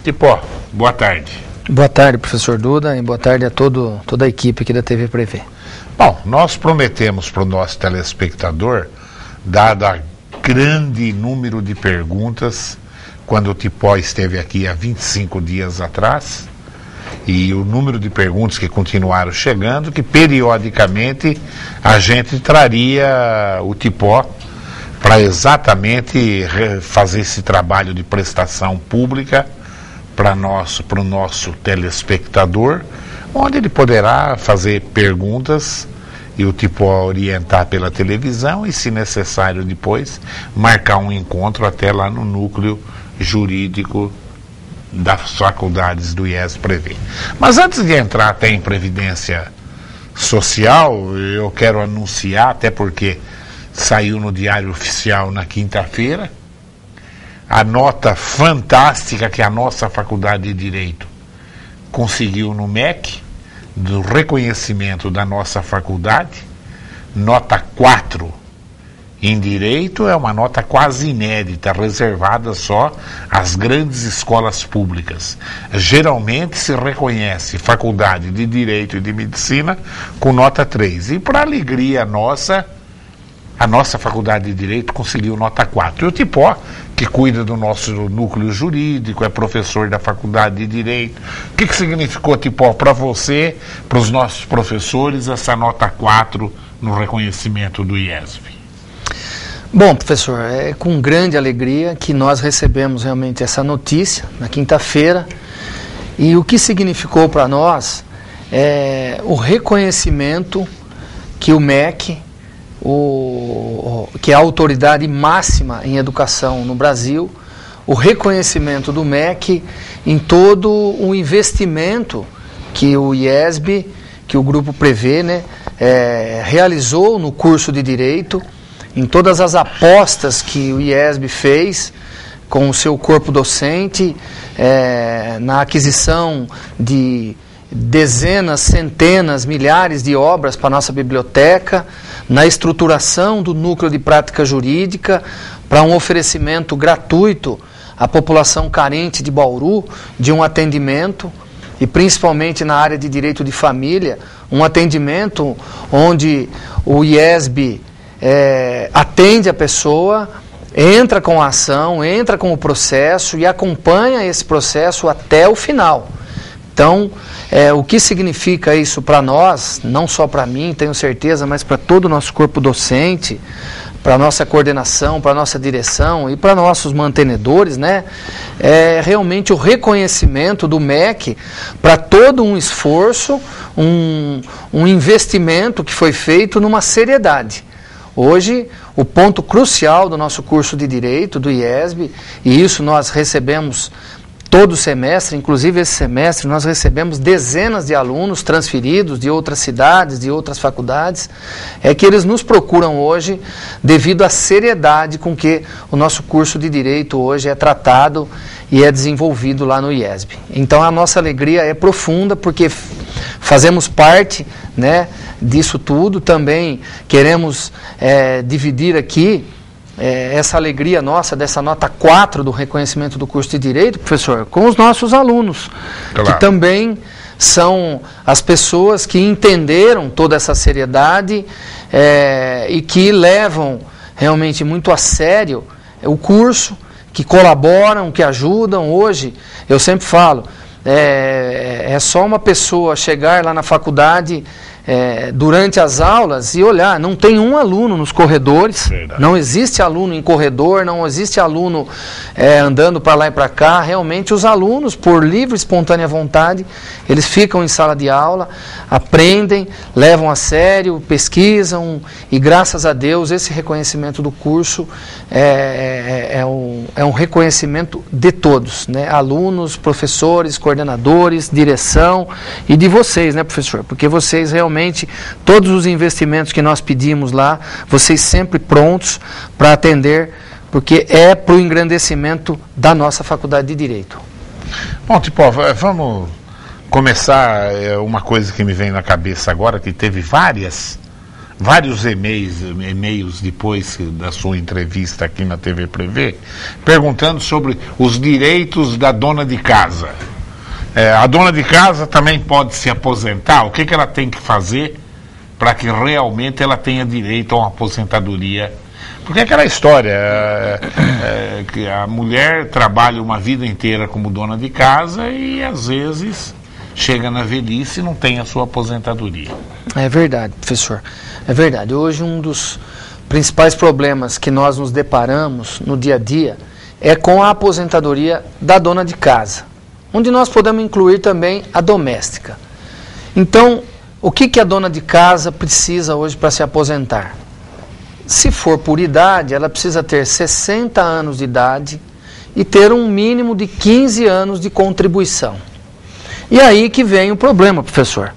Tipó, boa tarde. Boa tarde, professor Duda, e boa tarde a toda a equipe aqui da TV Prevê. Bom, nós prometemos para o nosso telespectador, dado a grande número de perguntas, quando o Tipó esteve aqui há 25 dias atrás, e o número de perguntas que continuaram chegando, que periodicamente a gente traria o Tipó para exatamente fazer esse trabalho de prestação pública para o nosso telespectador, onde ele poderá fazer perguntas e o Tipó orientar pela televisão e, se necessário depois, marcar um encontro até lá no núcleo jurídico das faculdades do IES Prevê. Mas antes de entrar até em Previdência Social, eu quero anunciar, até porque saiu no Diário Oficial na quinta-feira, a nota fantástica que a nossa Faculdade de Direito conseguiu no MEC, do reconhecimento da nossa faculdade, nota 4 em Direito, é uma nota quase inédita, reservada só às grandes escolas públicas. Geralmente se reconhece Faculdade de Direito e de Medicina com nota 3. E, para alegria nossa, a nossa Faculdade de Direito conseguiu nota 4. E o Tipó, que cuida do nosso núcleo jurídico, é professor da Faculdade de Direito. O que significou, Tipó, para você, para os nossos professores, essa nota 4 no reconhecimento do IESB? Bom, professor, é com grande alegria que nós recebemos realmente essa notícia na quinta-feira, e o que significou para nós é o reconhecimento que o MEC, que é a autoridade máxima em educação no Brasil, o reconhecimento do MEC em todo o investimento que o IESB, que o Grupo Prevê, realizou no curso de Direito, em todas as apostas que o IESB fez com o seu corpo docente, na aquisição de dezenas, centenas, milhares de obras para a nossa biblioteca, na estruturação do núcleo de prática jurídica, para um oferecimento gratuito à população carente de Bauru, de um atendimento, e principalmente na área de direito de família, um atendimento onde o IESB atende a pessoa, entra com a ação, entra com o processo e acompanha esse processo até o final. Então, o que significa isso para nós, não só para mim, tenho certeza, mas para todo o nosso corpo docente, para a nossa coordenação, para a nossa direção e para nossos mantenedores, é realmente o reconhecimento do MEC para todo um esforço, um investimento que foi feito numa seriedade. Hoje, o ponto crucial do nosso curso de Direito, do IESB, e isso nós recebemos todo semestre, inclusive esse semestre, nós recebemos dezenas de alunos transferidos de outras cidades, de outras faculdades, é que eles nos procuram hoje devido à seriedade com que o nosso curso de Direito hoje é tratado e é desenvolvido lá no IESB. Então a nossa alegria é profunda, porque fazemos parte, disso tudo. Também queremos dividir aqui essa alegria nossa, dessa nota 4 do reconhecimento do curso de Direito, professor, com os nossos alunos, claro, que também são as pessoas que entenderam toda essa seriedade e que levam realmente muito a sério o curso, que colaboram, que ajudam. Hoje, eu sempre falo, é só uma pessoa chegar lá na faculdade durante as aulas e olhar, não tem um aluno nos corredores, verdade, não existe aluno em corredor, não existe aluno andando para lá e para cá. Realmente os alunos, por livre e espontânea vontade, eles ficam em sala de aula, aprendem, levam a sério, pesquisam, e graças a Deus esse reconhecimento do curso é um reconhecimento de todos, alunos, professores, coordenadores, direção e de vocês, professor, porque vocês realmente, todos os investimentos que nós pedimos lá, vocês sempre prontos para atender, porque é para o engrandecimento da nossa Faculdade de Direito. Bom, Tipó, vamos começar uma coisa que me vem na cabeça agora, que teve várias vários e-mails depois da sua entrevista aqui na TV Prevê, perguntando sobre os direitos da dona de casa. A dona de casa também pode se aposentar? O que ela tem que fazer para que realmente ela tenha direito a uma aposentadoria? Porque é aquela história, que a mulher trabalha uma vida inteira como dona de casa e às vezes chega na velhice e não tem a sua aposentadoria. É verdade, professor. É verdade. Hoje um dos principais problemas que nós nos deparamos no dia a dia é com a aposentadoria da dona de casa, onde nós podemos incluir também a doméstica. Então, o que a dona de casa precisa hoje para se aposentar? Se for por idade, ela precisa ter 60 anos de idade e ter um mínimo de 15 anos de contribuição. E aí que vem o problema, professor.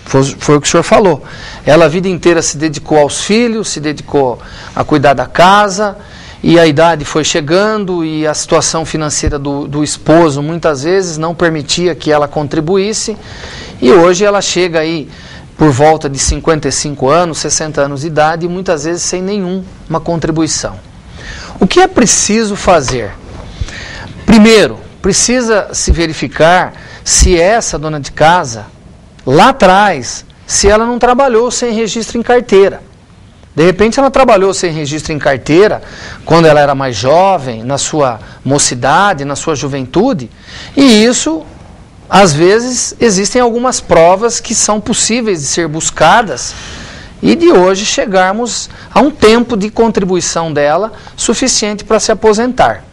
Foi o que o senhor falou. Ela a vida inteira se dedicou aos filhos, se dedicou a cuidar da casa, e a idade foi chegando e a situação financeira do esposo muitas vezes não permitia que ela contribuísse, e hoje ela chega aí por volta de 55 anos, 60 anos de idade, e muitas vezes sem nenhuma contribuição. O que é preciso fazer? Primeiro, precisa se verificar se essa dona de casa, lá atrás, se ela não trabalhou sem registro em carteira. De repente ela trabalhou sem registro em carteira quando ela era mais jovem, na sua mocidade, na sua juventude, e isso, às vezes, existem algumas provas que são possíveis de ser buscadas e de hoje chegarmos a um tempo de contribuição dela suficiente para se aposentar.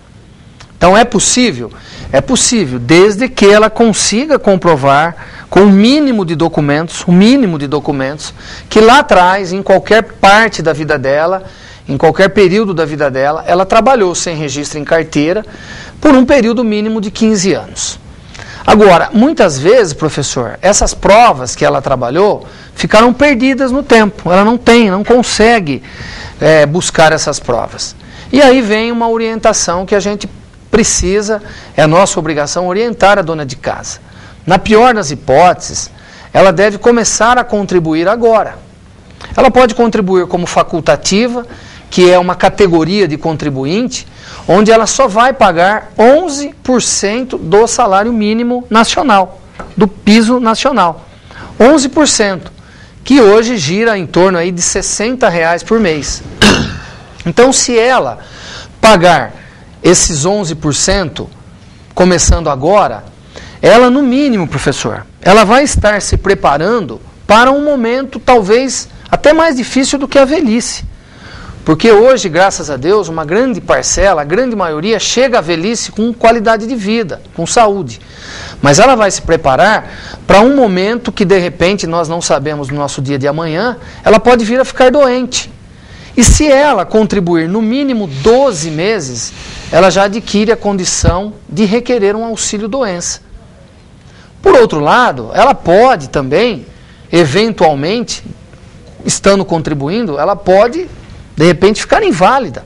Então é possível? É possível, desde que ela consiga comprovar com o mínimo de documentos, que lá atrás, em qualquer parte da vida dela, em qualquer período da vida dela, ela trabalhou sem registro em carteira por um período mínimo de 15 anos. Agora, muitas vezes, professor, essas provas que ela trabalhou ficaram perdidas no tempo. Ela não consegue buscar essas provas. E aí vem uma orientação que a gente precisa, é a nossa obrigação, orientar a dona de casa. Na pior das hipóteses, ela deve começar a contribuir agora. Ela pode contribuir como facultativa, que é uma categoria de contribuinte, onde ela só vai pagar 11% do salário mínimo nacional, do piso nacional. 11%, que hoje gira em torno aí de R$60 por mês. Então, se ela pagar esses 11%, começando agora, ela no mínimo, professor, ela vai estar se preparando para um momento talvez até mais difícil do que a velhice. Porque hoje, graças a Deus, uma grande parcela, a grande maioria, chega à velhice com qualidade de vida, com saúde. Mas ela vai se preparar para um momento que, de repente, nós não sabemos no nosso dia de amanhã, ela pode vir a ficar doente. E se ela contribuir no mínimo 12 meses, ela já adquire a condição de requerer um auxílio-doença. Por outro lado, ela pode também, eventualmente, estando contribuindo, ela pode, de repente, ficar inválida.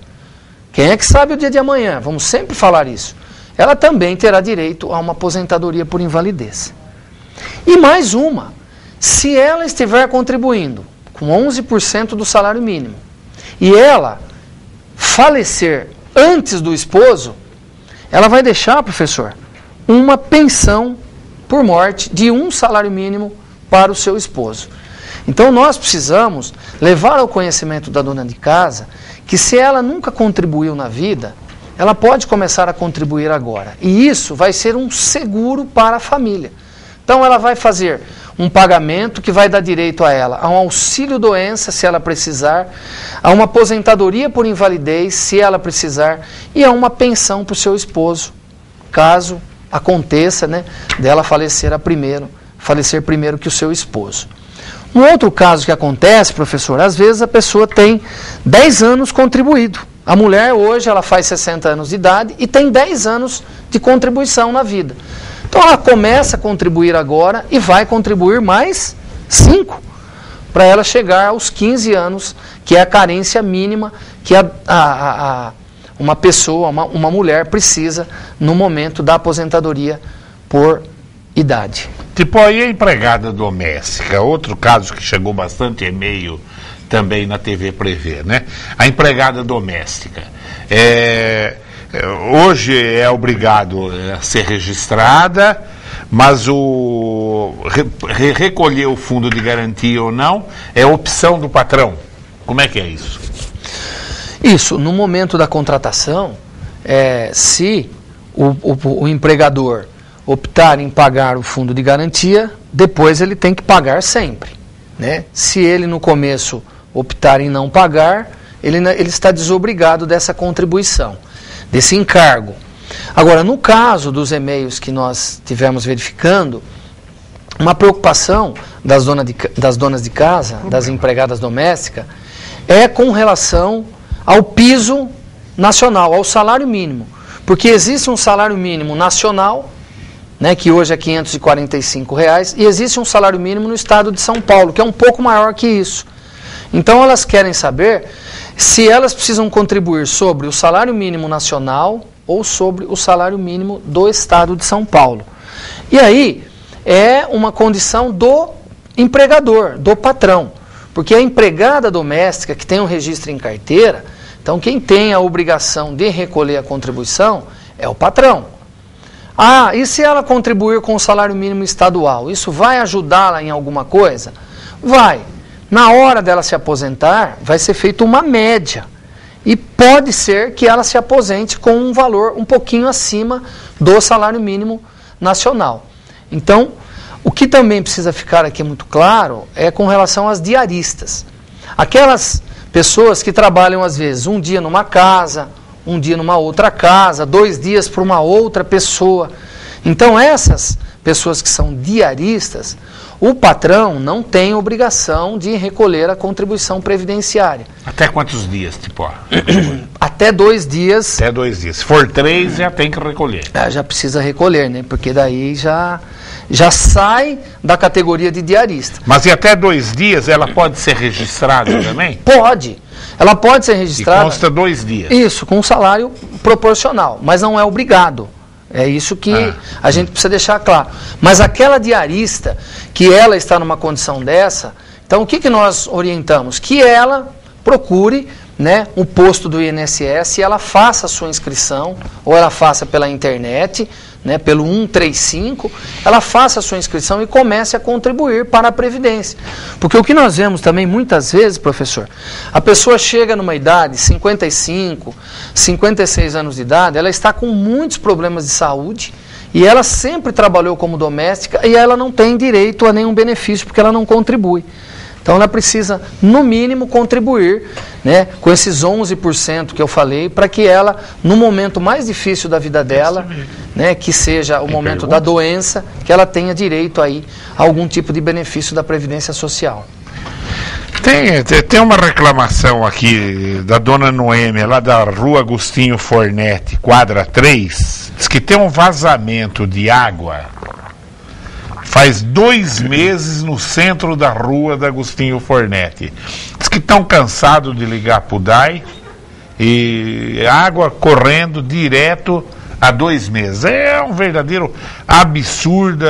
Quem é que sabe o dia de amanhã? Vamos sempre falar isso. Ela também terá direito a uma aposentadoria por invalidez. E mais uma, se ela estiver contribuindo com 11% do salário mínimo, e ela falecer antes do esposo, ela vai deixar, professor, uma pensão por morte de um salário mínimo para o seu esposo. Então nós precisamos levar ao conhecimento da dona de casa que se ela nunca contribuiu na vida, ela pode começar a contribuir agora. E isso vai ser um seguro para a família. Então ela vai fazer um pagamento que vai dar direito a ela a um auxílio-doença, se ela precisar, a uma aposentadoria por invalidez, se ela precisar, e a uma pensão para o seu esposo, caso aconteça, né, dela falecer primeiro que o seu esposo. Um outro caso que acontece, professor, às vezes a pessoa tem 10 anos contribuído. A mulher hoje ela faz 60 anos de idade e tem 10 anos de contribuição na vida. Então ela começa a contribuir agora e vai contribuir mais 5 para ela chegar aos 15 anos, que é a carência mínima que uma pessoa, uma mulher precisa no momento da aposentadoria por idade. Tipo aí a empregada doméstica, outro caso que chegou bastante e-mail também na TV Prevê, né? A empregada doméstica. Hoje é obrigado a ser registrada, mas recolher o fundo de garantia ou não é opção do patrão. Como é que é isso? Isso, no momento da contratação, se o empregador optar em pagar o fundo de garantia, depois ele tem que pagar sempre, né? Se ele no começo optar em não pagar, ele está desobrigado dessa contribuição, desse encargo. Agora, no caso dos e-mails que nós tivemos verificando, uma preocupação das donas de casa, das empregadas domésticas, é com relação ao piso nacional, ao salário mínimo. Porque existe um salário mínimo nacional, né, que hoje é R$ 545, e existe um salário mínimo no estado de São Paulo, que é um pouco maior que isso. Então elas querem saber se elas precisam contribuir sobre o salário mínimo nacional ou sobre o salário mínimo do estado de São Paulo. E aí é uma condição do empregador, do patrão. Porque a empregada doméstica que tem um registro em carteira, então quem tem a obrigação de recolher a contribuição é o patrão. Ah, e se ela contribuir com o salário mínimo estadual, isso vai ajudá-la em alguma coisa? Vai. Na hora dela se aposentar, vai ser feita uma média. E pode ser que ela se aposente com um valor um pouquinho acima do salário mínimo nacional. Então, o que também precisa ficar aqui muito claro é com relação às diaristas. Aquelas pessoas que trabalham, às vezes, um dia numa casa, um dia numa outra casa, 2 dias para uma outra pessoa. Então, essas pessoas que são diaristas, o patrão não tem obrigação de recolher a contribuição previdenciária. Até quantos dias, tipo? Até 2 dias. Até 2 dias. Se for 3, já tem que recolher. Já precisa recolher, né? Porque daí já sai da categoria de diarista. Mas e até 2 dias ela pode ser registrada também? Pode. Ela pode ser registrada. E consta 2 dias. Isso, com um salário proporcional, mas não é obrigado. É isso que a gente precisa deixar claro. Mas aquela diarista, que ela está numa condição dessa, então o que nós orientamos? Que ela procure, né, um posto do INSS e ela faça a sua inscrição, ou ela faça pela internet, né, pelo 135, ela faça a sua inscrição e comece a contribuir para a Previdência. Porque o que nós vemos também muitas vezes, professor, a pessoa chega numa idade, 55, 56 anos de idade, ela está com muitos problemas de saúde e ela sempre trabalhou como doméstica e ela não tem direito a nenhum benefício porque ela não contribui. Então ela precisa, no mínimo, contribuir, né, com esses 11% que eu falei, para que ela, no momento mais difícil da vida dela, né, que seja o momento da doença, que ela tenha direito aí a algum tipo de benefício da Previdência Social. Tem uma reclamação aqui da dona Noêmia, lá da rua Agostinho Fornetti, quadra 3, diz que tem um vazamento de água. Faz 2 meses no centro da rua da Agostinho Fornetti. Diz que estão cansados de ligar para o DAI e água correndo direto há 2 meses. É um verdadeiro absurdo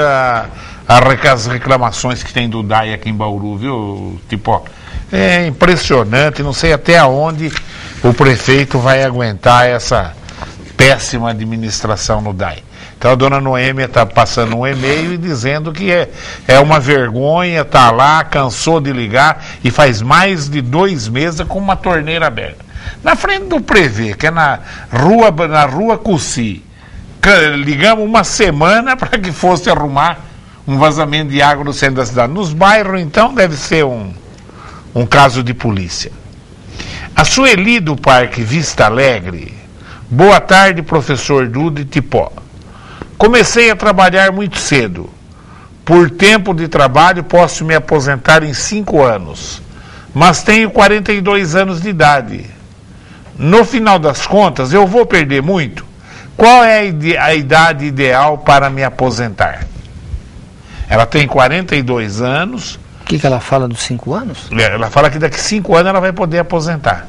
as reclamações que tem do DAI aqui em Bauru, viu? Tipo, é impressionante, não sei até onde o prefeito vai aguentar essa péssima administração no DAI. Então a dona Noêmia está passando um e-mail e dizendo que é uma vergonha, está lá, cansou de ligar e faz mais de 2 meses com uma torneira aberta. Na frente do Prevê, que é na rua Cussi, ligamos uma semana para que fosse arrumar um vazamento de água no centro da cidade. Nos bairros, então, deve ser um caso de polícia. A Sueli do Parque Vista Alegre. Boa tarde, professor Duda Tipó. Comecei a trabalhar muito cedo. Por tempo de trabalho, posso me aposentar em 5 anos. Mas tenho 42 anos de idade. No final das contas, eu vou perder muito? Qual é a idade ideal para me aposentar? Ela tem 42 anos. O que ela fala dos 5 anos? Ela fala que daqui a 5 anos ela vai poder aposentar.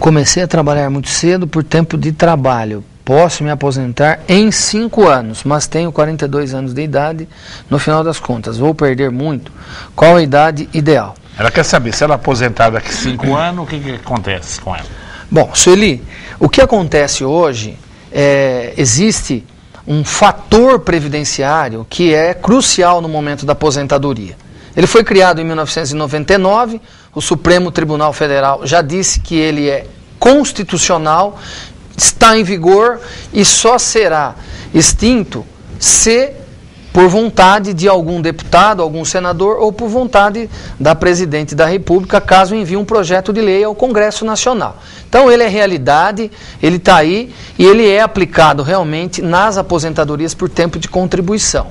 Comecei a trabalhar muito cedo por tempo de trabalho. Posso me aposentar em 5 anos, mas tenho 42 anos de idade. No final das contas, vou perder muito? Qual a idade ideal? Ela quer saber se ela aposentar daqui 5 anos, o que acontece com ela? Bom, Sueli, o que acontece hoje existe um fator previdenciário que é crucial no momento da aposentadoria. Ele foi criado em 1999, o Supremo Tribunal Federal já disse que ele é constitucional, está em vigor e só será extinto se por vontade de algum deputado, algum senador ou por vontade da Presidente da República, caso envie um projeto de lei ao Congresso Nacional. Então ele é realidade, ele está aí e ele é aplicado realmente nas aposentadorias por tempo de contribuição.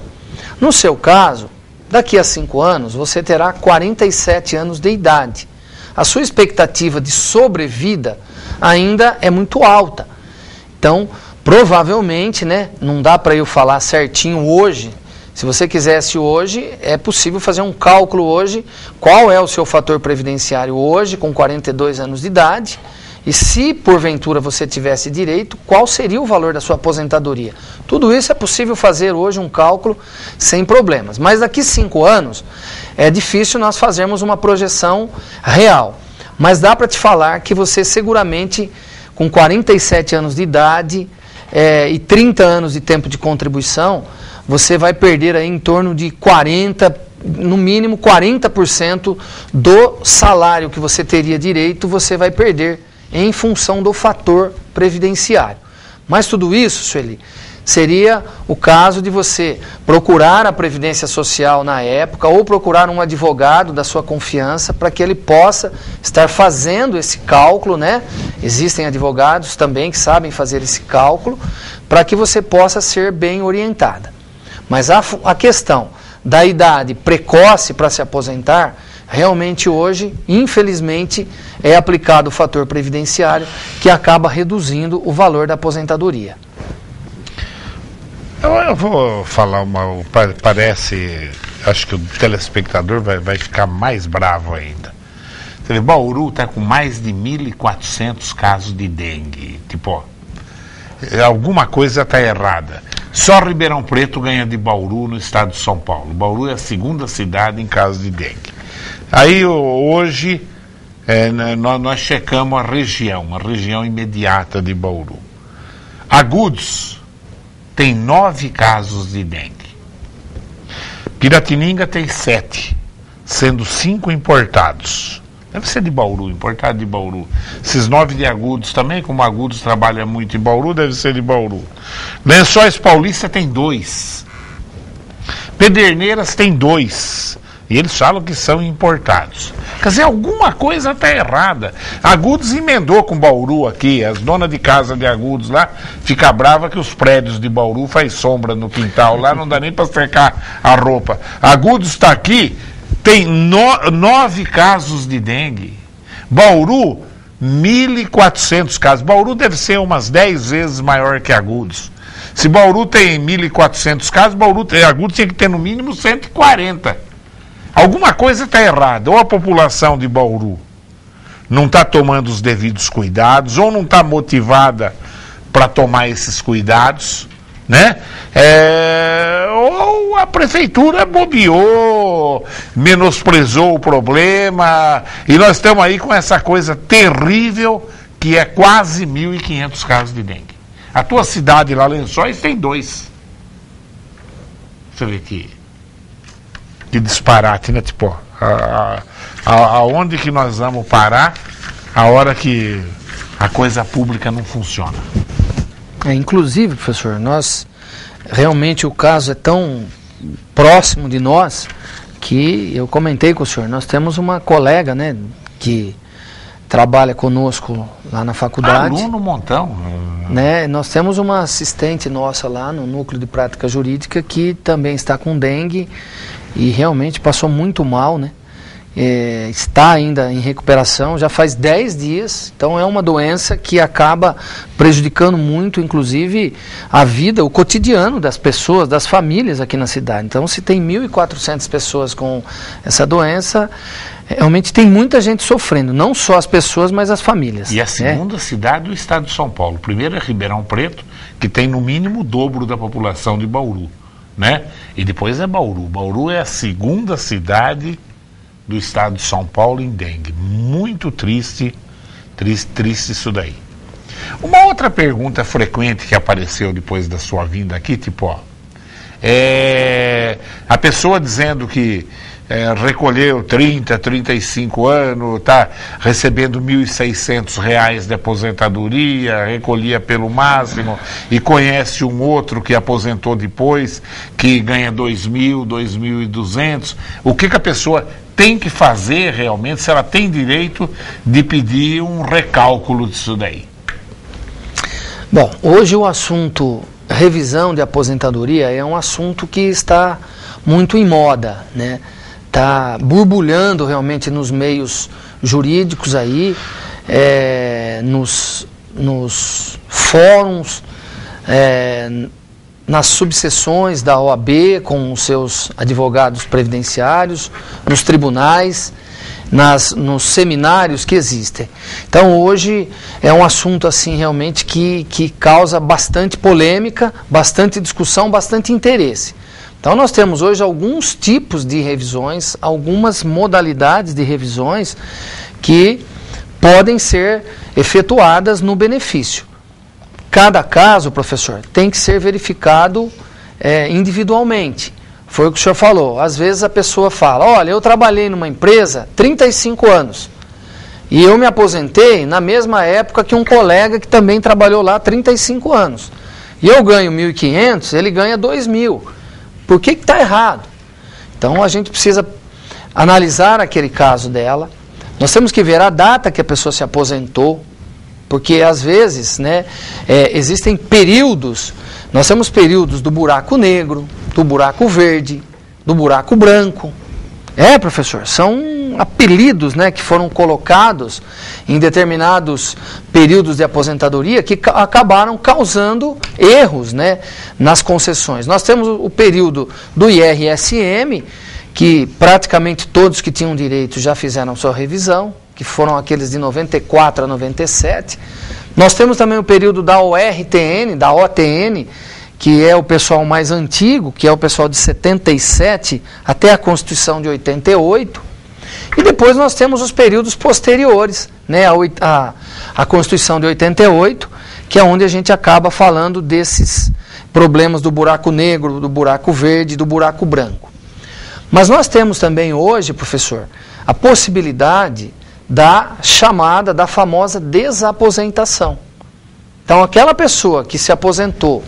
No seu caso, daqui a 5 anos, você terá 47 anos de idade. A sua expectativa de sobrevida ainda é muito alta. Então, provavelmente, né, não dá para eu falar certinho hoje. Se você quisesse hoje, é possível fazer um cálculo hoje, qual é o seu fator previdenciário hoje, com 42 anos de idade, e se porventura você tivesse direito, qual seria o valor da sua aposentadoria. Tudo isso é possível fazer hoje um cálculo sem problemas. Mas daqui a 5 anos, é difícil nós fazermos uma projeção real. Mas dá para te falar que você seguramente, com 47 anos de idade e 30 anos de tempo de contribuição, você vai perder aí em torno de 40%, no mínimo 40% do salário que você teria direito, você vai perder em função do fator previdenciário. Mas tudo isso, Sueli, seria o caso de você procurar a Previdência Social na época ou procurar um advogado da sua confiança para que ele possa estar fazendo esse cálculo, né? Existem advogados também que sabem fazer esse cálculo para que você possa ser bem orientada. Mas a questão da idade precoce para se aposentar, realmente hoje, infelizmente, é aplicado o fator previdenciário que acaba reduzindo o valor da aposentadoria. Eu vou falar parece, acho que o telespectador vai ficar mais bravo ainda. Você vê, Bauru está com mais de 1.400 casos de dengue. Tipo, alguma coisa está errada. Só Ribeirão Preto ganha de Bauru no estado de São Paulo. Bauru é a 2ª cidade em casos de dengue. Aí hoje nós checamos a região imediata de Bauru. Agudos tem 9 casos de dengue. Piratininga tem 7, sendo 5 importados. Deve ser de Bauru, importado de Bauru. Esses 9 de Agudos também, como Agudos trabalha muito em Bauru, deve ser de Bauru. Lençóis Paulista tem 2. Pederneiras tem 2. E eles falam que são importados. Quer dizer, alguma coisa está errada. Agudos emendou com Bauru aqui. As donas de casa de Agudos lá ficam bravas que os prédios de Bauru faz sombra no quintal. Lá não dá nem para secar a roupa. Agudos está aqui. Tem 9 casos de dengue. Bauru, 1.400 casos. Bauru deve ser umas 10 vezes maior que Agudos. Se Bauru tem 1.400 casos, Agudos tinha que ter no mínimo 140. Alguma coisa está errada. Ou a população de Bauru não está tomando os devidos cuidados, ou não está motivada para tomar esses cuidados, né? Ou a prefeitura bobeou, menosprezou o problema, e nós estamos aí com essa coisa terrível que é quase 1.500 casos de dengue. A tua cidade lá, Lençóis, tem 2. Você vê que disparate, né? Tipo, aonde que nós vamos parar a hora que a coisa pública não funciona? Inclusive, professor, nós realmente o caso é tão próximo de nós que eu comentei com o senhor, nós temos uma colega, né, que trabalha conosco lá na faculdade. Aluno montão. Né, nós temos uma assistente nossa lá no Núcleo de Prática Jurídica que também está com dengue e realmente passou muito mal, né? Está ainda em recuperação, já faz 10 dias, então é uma doença que acaba prejudicando muito, inclusive, a vida, o cotidiano das pessoas, das famílias aqui na cidade. Então, se tem 1.400 pessoas com essa doença, realmente tem muita gente sofrendo, não só as pessoas, mas as famílias. E a segunda cidade do estado de São Paulo. Primeiro é Ribeirão Preto, que tem no mínimo o dobro da população de Bauru, né? E depois é Bauru. Bauru é a 2ª cidade do estado de São Paulo em dengue. Muito triste, triste isso daí. Uma outra pergunta frequente que apareceu depois da sua vinda aqui, tipo, ó, a pessoa dizendo que recolheu 30, 35 anos, está recebendo R$1.600 de aposentadoria, recolhia pelo máximo, e conhece um outro que aposentou depois, que ganha 2.000, 2.200. O que a pessoa tem que fazer realmente, se ela tem direito de pedir um recálculo disso daí? Bom, hoje o assunto revisão de aposentadoria é um assunto que está muito em moda, né? Está borbulhando realmente nos meios jurídicos aí, nos fóruns, nas subseções da OAB com os seus advogados previdenciários, nos tribunais, nos seminários que existem. Então hoje é um assunto assim realmente que causa bastante polêmica, bastante discussão, bastante interesse. Então nós temos hoje alguns tipos de revisões, algumas modalidades de revisões que podem ser efetuadas no benefício. Cada caso, professor, tem que ser verificado individualmente. Foi o que o senhor falou. Às vezes a pessoa fala, olha, eu trabalhei numa empresa 35 anos e eu me aposentei na mesma época que um colega que também trabalhou lá 35 anos. E eu ganho 1.500, ele ganha 2.000. Por que está errado? Então a gente precisa analisar aquele caso dela. Nós temos que ver a data que a pessoa se aposentou, porque às vezes, né, existem períodos, nós temos períodos do buraco negro, do buraco verde, do buraco branco. Professor, são apelidos, né, que foram colocados em determinados períodos de aposentadoria que acabaram causando erros, né, nas concessões. Nós temos o período do IRSM, que praticamente todos que tinham direito já fizeram sua revisão, que foram aqueles de 94 a 97. Nós temos também o período da ORTN, da OTN, que é o pessoal mais antigo, que é o pessoal de 77 até a Constituição de 88. E depois nós temos os períodos posteriores, né, a Constituição de 88, que é onde a gente acaba falando desses problemas do buraco negro, do buraco verde, do buraco branco. Mas nós temos também hoje, professor, a possibilidade da chamada, da famosa desaposentação. Então aquela pessoa que se aposentou,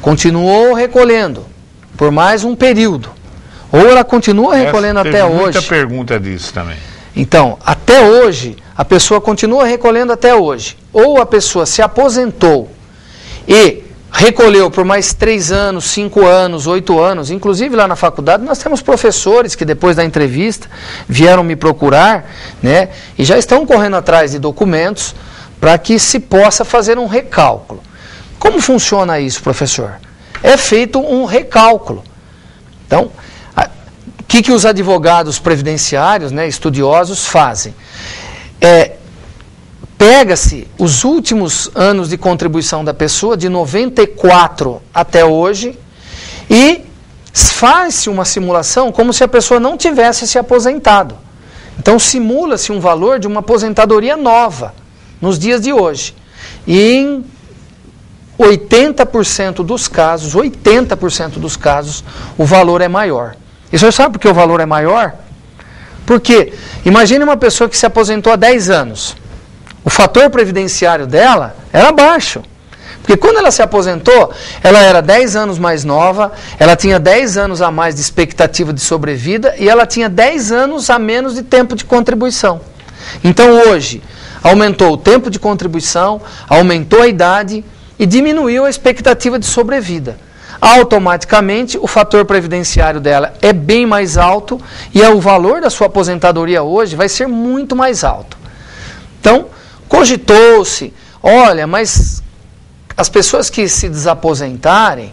continuou recolhendo por mais um período, ou ela continua recolhendo até hoje. Muita pergunta disso também. Então, até hoje, a pessoa continua recolhendo até hoje. Ou a pessoa se aposentou e recolheu por mais 3 anos, 5 anos, 8 anos. Inclusive lá na faculdade nós temos professores que depois da entrevista vieram me procurar, né, e já estão correndo atrás de documentos para que se possa fazer um recálculo. Como funciona isso, professor? É feito um recálculo. Então, o que os advogados previdenciários, né, estudiosos, fazem? Pega-se os últimos anos de contribuição da pessoa, de 94 até hoje, e faz-se uma simulação como se a pessoa não tivesse se aposentado. Então, simula-se um valor de uma aposentadoria nova, nos dias de hoje. E em 80% dos casos, o valor é maior. E o senhor sabe por que o valor é maior? Porque, imagine uma pessoa que se aposentou há 10 anos. O fator previdenciário dela era baixo. Porque quando ela se aposentou, ela era 10 anos mais nova, ela tinha 10 anos a mais de expectativa de sobrevida e ela tinha 10 anos a menos de tempo de contribuição. Então hoje, aumentou o tempo de contribuição, aumentou a idade e diminuiu a expectativa de sobrevida. Automaticamente, o fator previdenciário dela é bem mais alto e o valor da sua aposentadoria hoje vai ser muito mais alto. Então, cogitou-se, olha, mas as pessoas que se desaposentarem,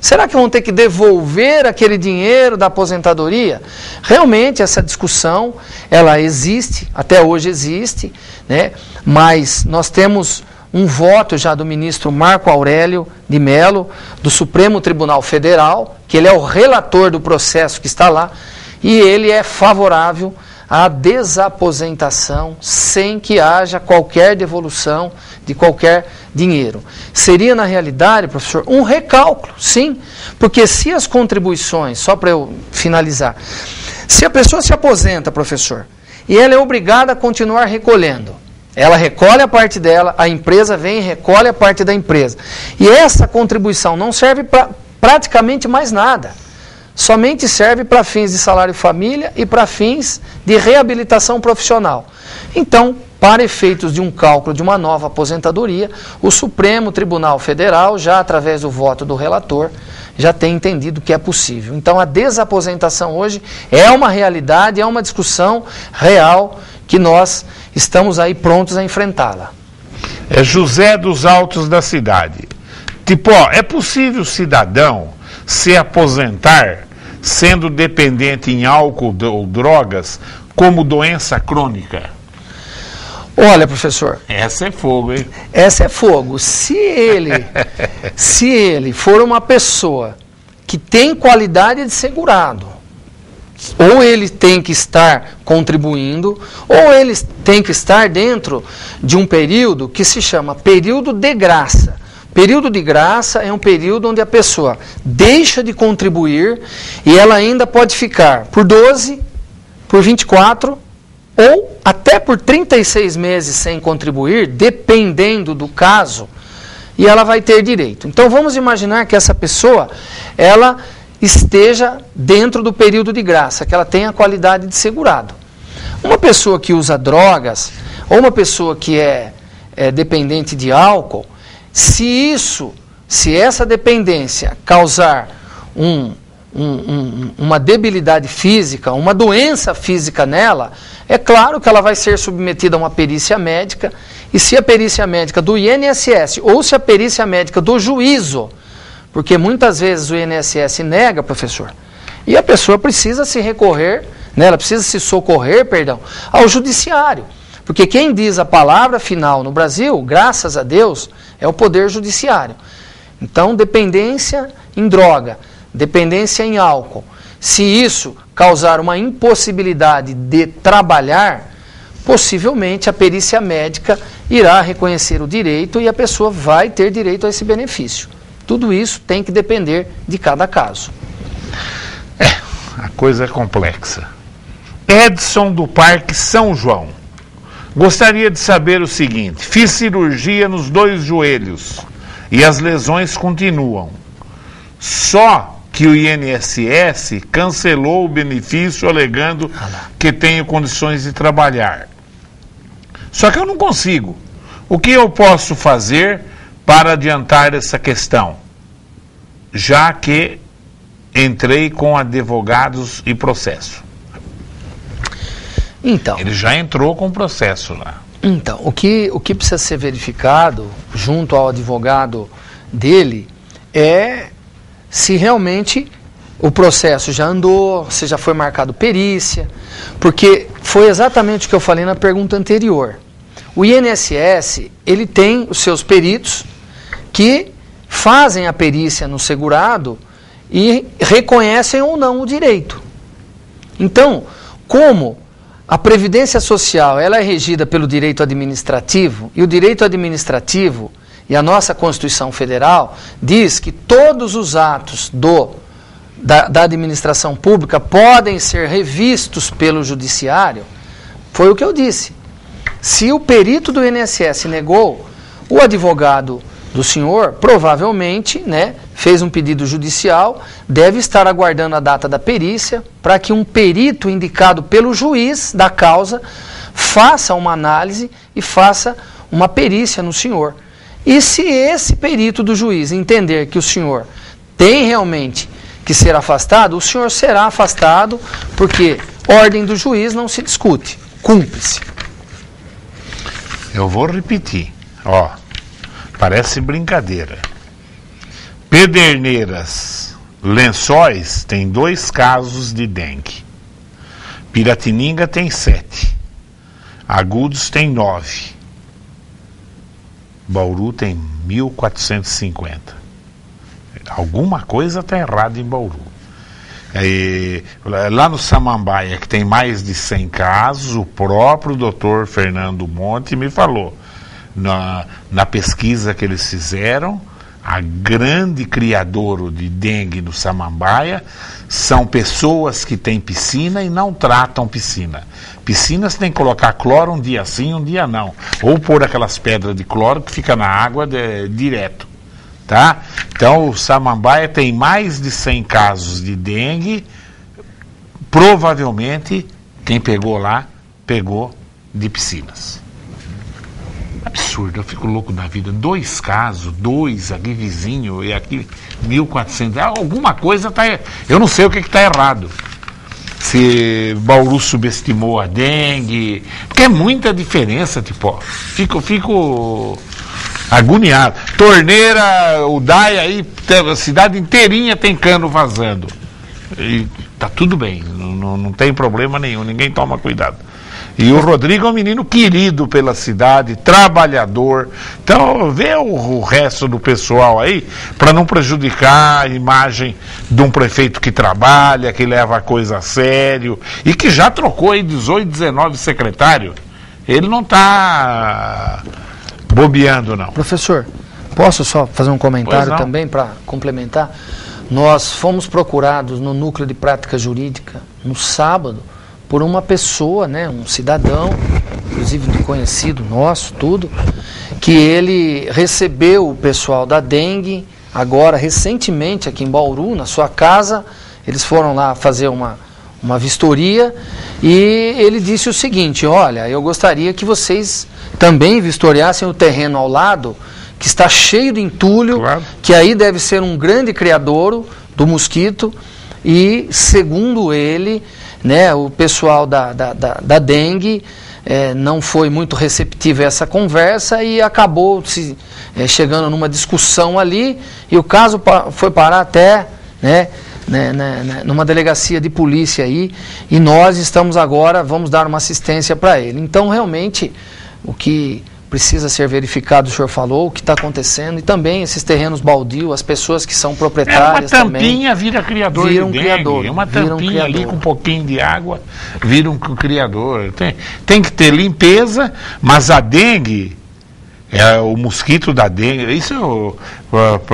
será que vão ter que devolver aquele dinheiro da aposentadoria? Realmente essa discussão, ela existe, até hoje existe, né? Mas nós temos um voto já do ministro Marco Aurélio de Mello, do Supremo Tribunal Federal, que ele é o relator do processo que está lá, e ele é favorável à desaposentação sem que haja qualquer devolução de qualquer dinheiro. Seria, na realidade, professor, um recálculo, sim, porque se as contribuições, só para eu finalizar, se a pessoa se aposenta, professor, e ela é obrigada a continuar recolhendo, ela recolhe a parte dela, a empresa vem e recolhe a parte da empresa, e essa contribuição não serve para praticamente mais nada, somente serve para fins de salário família e para fins de reabilitação profissional. Então, para efeitos de um cálculo de uma nova aposentadoria, o Supremo Tribunal Federal, já através do voto do relator, já tem entendido que é possível. Então, a desaposentação hoje é uma realidade, é uma discussão real que nós estamos aí prontos a enfrentá-la. É José dos Altos da cidade. Tipo, é possível o cidadão se aposentar sendo dependente em álcool ou drogas como doença crônica? Olha, professor. Essa é fogo, hein? Essa é fogo. Se ele for uma pessoa que tem qualidade de segurado, ou ele tem que estar contribuindo, ou ele tem que estar dentro de um período que se chama período de graça. Período de graça é um período onde a pessoa deixa de contribuir e ela ainda pode ficar por 12, por 24 ou até por 36 meses sem contribuir, dependendo do caso, e ela vai ter direito. Então vamos imaginar que essa pessoa, ela esteja dentro do período de graça, que ela tenha qualidade de segurado. Uma pessoa que usa drogas, ou uma pessoa que é dependente de álcool, se essa dependência causar uma debilidade física, uma doença física nela, é claro que ela vai ser submetida a uma perícia médica, e se a perícia médica do INSS ou se a perícia médica do juízo, porque muitas vezes o INSS nega, professor, e a pessoa precisa se recorrer, né, ela precisa se socorrer, perdão, ao judiciário. Porque quem diz a palavra final no Brasil, graças a Deus, é o Poder Judiciário. Então, dependência em droga, dependência em álcool, se isso causar uma impossibilidade de trabalhar, possivelmente a perícia médica irá reconhecer o direito e a pessoa vai ter direito a esse benefício. Tudo isso tem que depender de cada caso. A coisa é complexa. Edson do Parque São João. Gostaria de saber o seguinte: fiz cirurgia nos 2 joelhos e as lesões continuam. Só que o INSS cancelou o benefício alegando que tenho condições de trabalhar. Só que eu não consigo. O que eu posso fazer para adiantar essa questão? Já que entrei com advogados e processo. Então, ele já entrou com o processo lá. Então, o que precisa ser verificado junto ao advogado dele é se realmente o processo já andou, se já foi marcado perícia, porque foi exatamente o que eu falei na pergunta anterior. O INSS, ele tem os seus peritos que fazem a perícia no segurado e reconhecem ou não o direito. Então, como a Previdência Social ela é regida pelo direito administrativo, e o direito administrativo e a nossa Constituição Federal diz que todos os atos da administração pública podem ser revistos pelo judiciário, foi o que eu disse. Se o perito do INSS negou, o advogado do senhor provavelmente, né, fez um pedido judicial, deve estar aguardando a data da perícia para que um perito indicado pelo juiz da causa faça uma análise e faça uma perícia no senhor. E se esse perito do juiz entender que o senhor tem realmente que ser afastado, o senhor será afastado, porque ordem do juiz não se discute, cumpre-se. Eu vou repetir, parece brincadeira. Pederneiras, Lençóis tem 2 casos de dengue. Piratininga tem 7. Agudos tem 9. Bauru tem 1.450. Alguma coisa está errada em Bauru. Lá no Samambaia, que tem mais de 100 casos, o próprio doutor Fernando Monte me falou, na pesquisa que eles fizeram, a grande criadouro de dengue no Samambaia são pessoas que têm piscina e não tratam piscina. Piscina você tem que colocar cloro um dia sim, um dia não. Ou pôr aquelas pedras de cloro que fica na água direto. Tá? Então o Samambaia tem mais de 100 casos de dengue. Provavelmente quem pegou lá, pegou de piscinas. Absurdo, eu fico louco da vida. 2 casos, 2 aqui vizinho e aqui 1.400. Alguma coisa tá. Eu não sei o que está errado. Se Bauru subestimou a dengue, porque é muita diferença, tipo, fico agoniado. Torneira, o DAI aí, a cidade inteirinha tem cano vazando. E tá tudo bem, não tem problema nenhum, ninguém toma cuidado. E o Rodrigo é um menino querido pela cidade, trabalhador. Então, vê o resto do pessoal aí, para não prejudicar a imagem de um prefeito que trabalha, que leva a coisa a sério, e que já trocou aí 18, 19 secretários. Ele não está bobeando, não. Professor, posso só fazer um comentário também para complementar? Nós fomos procurados no Núcleo de Prática Jurídica no sábado, por uma pessoa, né, um cidadão, inclusive de conhecido nosso, tudo, que ele recebeu o pessoal da dengue, agora, recentemente, aqui em Bauru, na sua casa, eles foram lá fazer uma vistoria, e ele disse o seguinte: olha, eu gostaria que vocês também vistoriassem o terreno ao lado, que está cheio de entulho, claro, que aí deve ser um grande criadouro do mosquito, e, segundo ele, né, o pessoal da dengue não foi muito receptivo a essa conversa e acabou chegando numa discussão ali, e o caso foi parar até numa delegacia de polícia aí, e nós estamos agora, vamos dar uma assistência para ele. Então, realmente, o que precisa ser verificado, o senhor falou, o que está acontecendo, e também esses terrenos baldios, as pessoas que são proprietárias também. Uma tampinha vira criador de dengue, criador, uma tampinha ali com um pouquinho de água, vira um criador. Tem que ter limpeza, mas a dengue, o mosquito da dengue, isso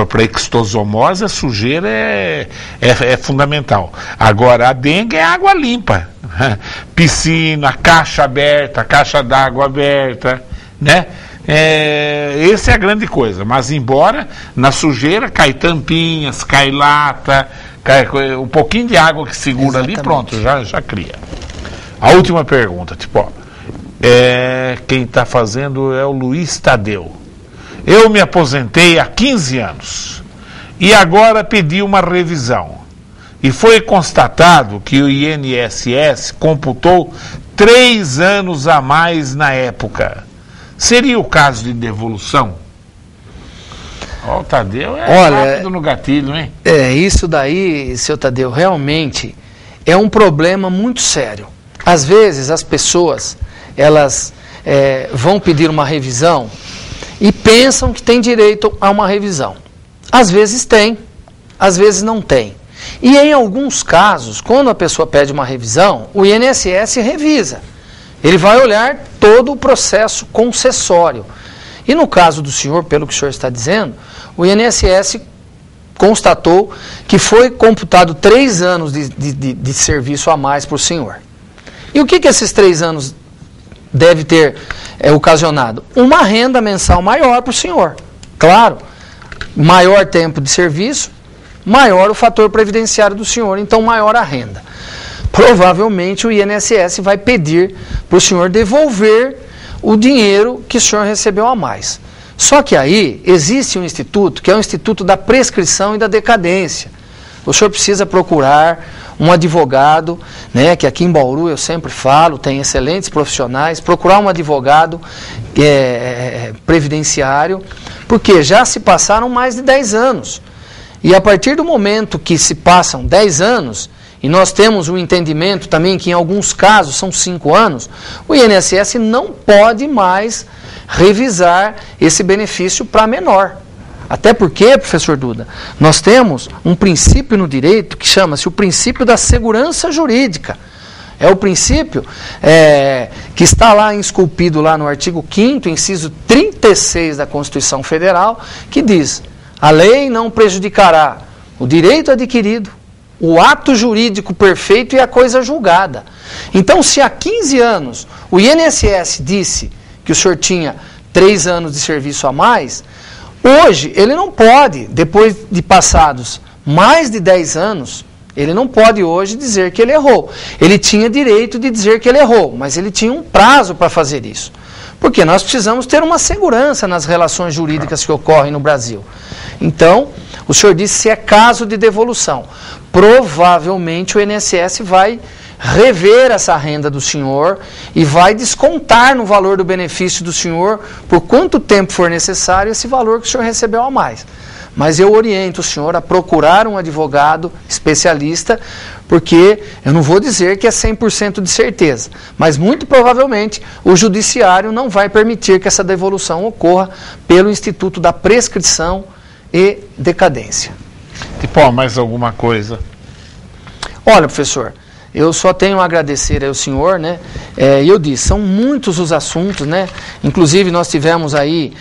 para extosomose, a sujeira é fundamental. Agora, a dengue é água limpa, piscina, caixa aberta, caixa d'água aberta, né? Essa é a grande coisa, mas embora na sujeira cai tampinhas, cai lata, cai um pouquinho de água que segura. Exatamente. Ali, pronto, já cria. A última pergunta, quem está fazendo é o Luiz Tadeu. Eu me aposentei há 15 anos e agora pedi uma revisão, e foi constatado que o INSS computou 3 anos a mais na época. Seria o caso de devolução? O Tadeu rápido no gatilho, hein? Isso daí, seu Tadeu, realmente é um problema muito sério. Às vezes as pessoas, elas vão pedir uma revisão e pensam que tem direito a uma revisão. Às vezes tem, às vezes não tem. E em alguns casos, quando a pessoa pede uma revisão, o INSS revisa. Ele vai olhar todo o processo concessório. E no caso do senhor, pelo que o senhor está dizendo, o INSS constatou que foi computado 3 anos de serviço a mais para o senhor. E o que esses 3 anos deve ter ocasionado? Uma renda mensal maior para o senhor. Claro, maior tempo de serviço, maior o fator previdenciário do senhor, então maior a renda. Provavelmente o INSS vai pedir para o senhor devolver o dinheiro que o senhor recebeu a mais. Só que aí existe um instituto, que é o Instituto da Prescrição e da Decadência. O senhor precisa procurar um advogado, né, que aqui em Bauru eu sempre falo, tem excelentes profissionais, procurar um advogado previdenciário, porque já se passaram mais de 10 anos. E a partir do momento que se passam 10 anos, e nós temos um entendimento também que em alguns casos são 5 anos, o INSS não pode mais revisar esse benefício para menor. Até porque, professor Duda, nós temos um princípio no direito que chama-se o princípio da segurança jurídica. É o princípio que está lá esculpido lá no artigo 5º, inciso 36 da Constituição Federal, que diz: a lei não prejudicará o direito adquirido, o ato jurídico perfeito e a coisa julgada. Então, se há 15 anos o INSS disse que o senhor tinha 3 anos de serviço a mais, hoje ele não pode, depois de passados mais de 10 anos, ele não pode hoje dizer que ele errou. Ele tinha direito de dizer que ele errou, mas ele tinha um prazo para fazer isso. Porque nós precisamos ter uma segurança nas relações jurídicas que ocorrem no Brasil. Então, o senhor disse se é caso de devolução. Provavelmente o INSS vai rever essa renda do senhor e vai descontar no valor do benefício do senhor, por quanto tempo for necessário, esse valor que o senhor recebeu a mais. Mas eu oriento o senhor a procurar um advogado especialista, porque eu não vou dizer que é 100% de certeza, mas muito provavelmente o judiciário não vai permitir que essa devolução ocorra pelo Instituto da Prescrição e Decadência. Tipo, mais alguma coisa? Olha, professor, eu só tenho a agradecer ao senhor, né? E eu disse, são muitos os assuntos, né? Inclusive nós tivemos aí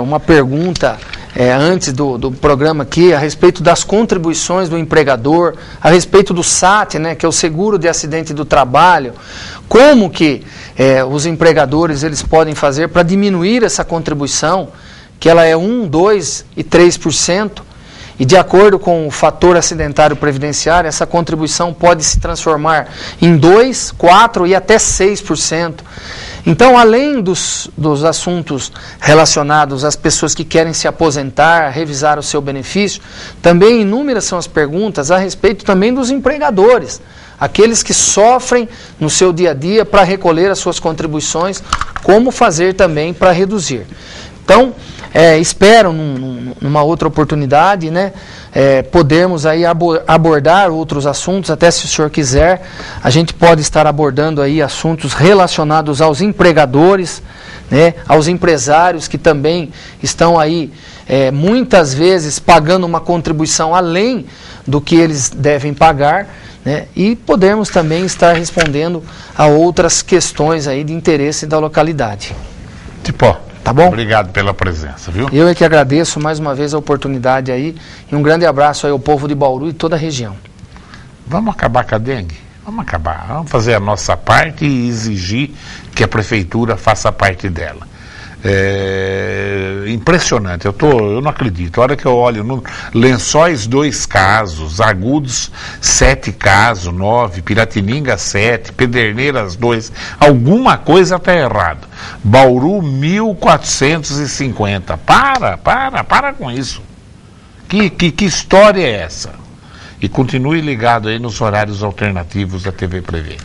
uma pergunta antes do programa aqui a respeito das contribuições do empregador, a respeito do SAT, né? Que é o Seguro de Acidente do Trabalho. Como que os empregadores eles podem fazer para diminuir essa contribuição, que ela é 1%, 2% e 3%. E de acordo com o fator acidentário previdenciário, essa contribuição pode se transformar em 2%, 4% e até 6%. Então, além dos assuntos relacionados às pessoas que querem se aposentar, revisar o seu benefício, também inúmeras são as perguntas a respeito também dos empregadores, aqueles que sofrem no seu dia a dia para recolher as suas contribuições, como fazer também para reduzir. Então, espero numa outra oportunidade, né, podermos aí abordar outros assuntos, até se o senhor quiser, a gente pode estar abordando aí assuntos relacionados aos empregadores, né, aos empresários que também estão aí muitas vezes pagando uma contribuição além do que eles devem pagar, né, e podemos também estar respondendo a outras questões aí de interesse da localidade. Tipo, tá bom? Obrigado pela presença, viu? Eu é que agradeço mais uma vez a oportunidade aí e um grande abraço aí ao povo de Bauru e toda a região. Vamos acabar com a dengue? Vamos acabar. Vamos fazer a nossa parte e exigir que a prefeitura faça a parte dela. Impressionante, eu não acredito. A hora que eu olho no Lençóis 2 casos, Agudos 7 casos, 9, Piratininga 7, Pederneiras 2, alguma coisa está errada. Bauru 1450. Para com isso. Que história é essa? E continue ligado aí nos horários alternativos da TV Prevê.